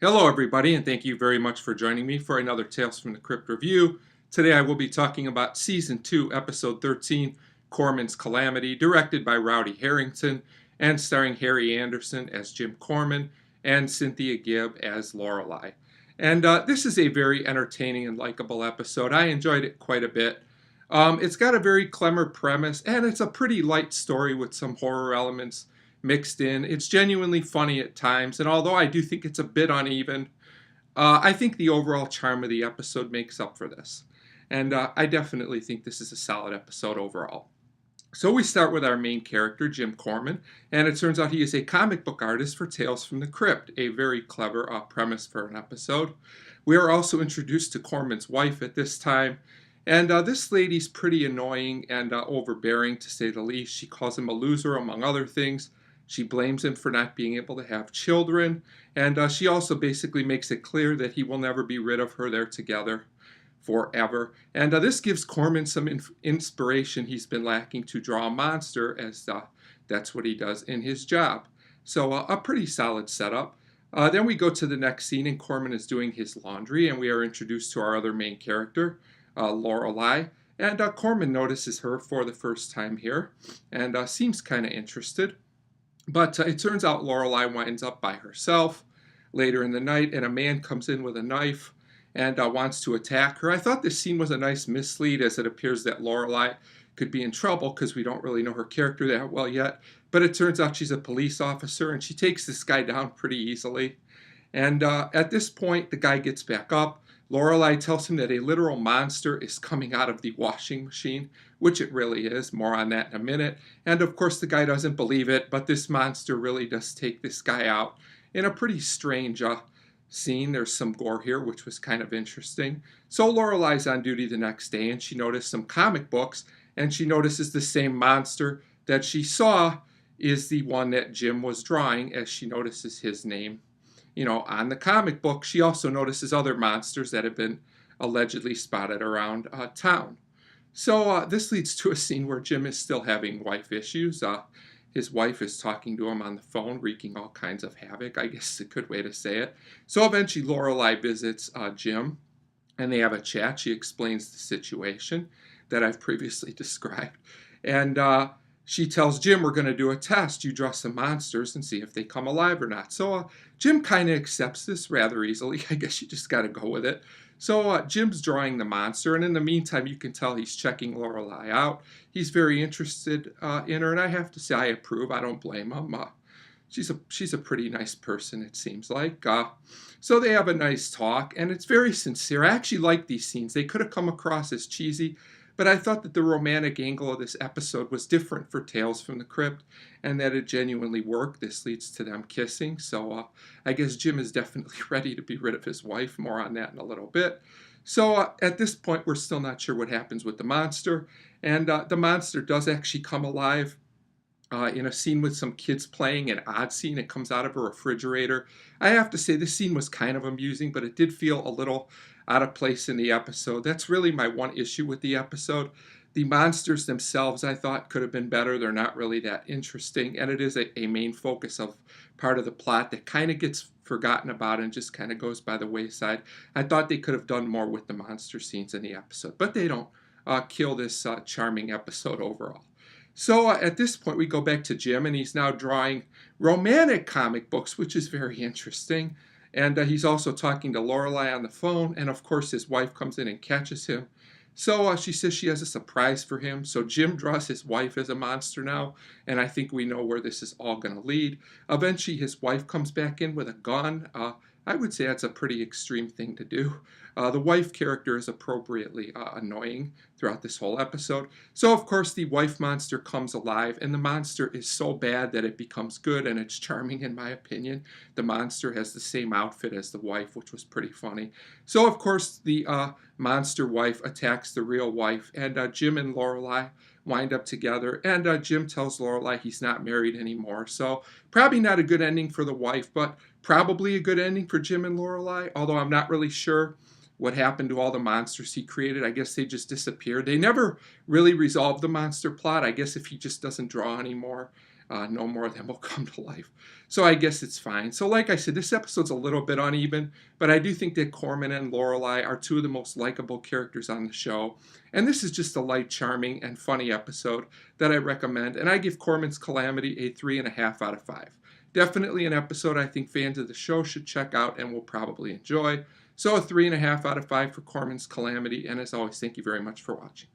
Hello, everybody, and thank you very much for joining me for another Tales from the Crypt review. Today I will be talking about Season 2, Episode 13, Korman's Kalamity, directed by Rowdy Harrington, and starring Harry Anderson as Jim Korman and Cynthia Gibb as Lorelei. And this is a very entertaining and likable episode. I enjoyed it quite a bit. It's got a very clever premise, and it's a pretty light story with some horror elements mixed in. It's genuinely funny at times, and although I do think it's a bit uneven, I think the overall charm of the episode makes up for this. And I definitely think this is a solid episode overall. So we start with our main character, Jim Korman, and it turns out he is a comic book artist for Tales from the Crypt, a very clever premise for an episode. We are also introduced to Korman's wife at this time, and this lady's pretty annoying and overbearing to say the least. She calls him a loser, among other things. She blames him for not being able to have children, and she also basically makes it clear that he will never be rid of her. They're together forever. And this gives Korman some inspiration he's been lacking to draw a monster, as that's what he does in his job. So a pretty solid setup. Then we go to the next scene, and Korman is doing his laundry, and we are introduced to our other main character, Lorelei. And Korman notices her for the first time here, and seems kind of interested. But it turns out Lorelei winds up by herself later in the night, and a man comes in with a knife and wants to attack her. I thought this scene was a nice mislead, as it appears that Lorelei could be in trouble because we don't really know her character that well yet. But it turns out she's a police officer, and she takes this guy down pretty easily. And at this point, the guy gets back up. Lorelei tells him that a literal monster is coming out of the washing machine, which it really is. More on that in a minute. And of course, the guy doesn't believe it, but this monster really does take this guy out in a pretty strange scene. There's some gore here, which was kind of interesting. So Lorelei's on duty the next day, and she noticed some comic books, and she notices the same monster that she saw is the one that Jim was drawing, as she notices his name on the comic book. She also notices other monsters that have been allegedly spotted around town. So this leads to a scene where Jim is still having wife issues. His wife is talking to him on the phone, wreaking all kinds of havoc, I guess is a good way to say it. So eventually Lorelei visits Jim, and they have a chat. She explains the situation that I've previously described. And she tells Jim, we're going to do a test. You draw some monsters and see if they come alive or not. So Jim kind of accepts this rather easily. I guess you just got to go with it. So Jim's drawing the monster, and in the meantime, you can tell he's checking Lorelei out. He's very interested in her, and I have to say I approve. I don't blame him. She's a pretty nice person, it seems like. So they have a nice talk, and it's very sincere. I actually like these scenes. They could have come across as cheesy, but I thought that the romantic angle of this episode was different for Tales from the Crypt, and that it genuinely worked. This leads to them kissing, so I guess Jim is definitely ready to be rid of his wife. More on that in a little bit. So at this point, we're still not sure what happens with the monster, and the monster does actually come alive. In a scene with some kids playing, an odd scene. It comes out of a refrigerator. I have to say, this scene was kind of amusing, but it did feel a little out of place in the episode. That's really my one issue with the episode. The monsters themselves, I thought, could have been better. They're not really that interesting, and it is a main focus of part of the plot that kind of gets forgotten about and just kind of goes by the wayside. I thought they could have done more with the monster scenes in the episode, but they don't kill this charming episode overall. So at this point, we go back to Jim, and he's now drawing romantic comic books, which is very interesting. And he's also talking to Lorelei on the phone, and of course his wife comes in and catches him. So she says she has a surprise for him. So Jim draws his wife as a monster now, and I think we know where this is all going to lead. Eventually his wife comes back in with a gun. I would say that's a pretty extreme thing to do. The wife character is appropriately annoying throughout this whole episode. So, of course, the wife monster comes alive, and the monster is so bad that it becomes good, and it's charming in my opinion. The monster has the same outfit as the wife, which was pretty funny. So, of course, the monster wife attacks the real wife, and Jim and Lorelei wind up together, and Jim tells Lorelei he's not married anymore. So, probably not a good ending for the wife, but probably a good ending for Jim and Lorelei, although I'm not really sure what happened to all the monsters he created. I guess they just disappeared. They never really resolved the monster plot. I guess if he just doesn't draw anymore, no more of them will come to life. So I guess it's fine. So like I said, this episode's a little bit uneven, but I do think that Korman and Lorelei are two of the most likable characters on the show. And this is just a light, charming, and funny episode that I recommend. And I give Korman's Calamity a 3.5 out of 5. Definitely an episode I think fans of the show should check out and will probably enjoy. So a 3.5 out of 5 for Korman's Calamity. And as always, thank you very much for watching.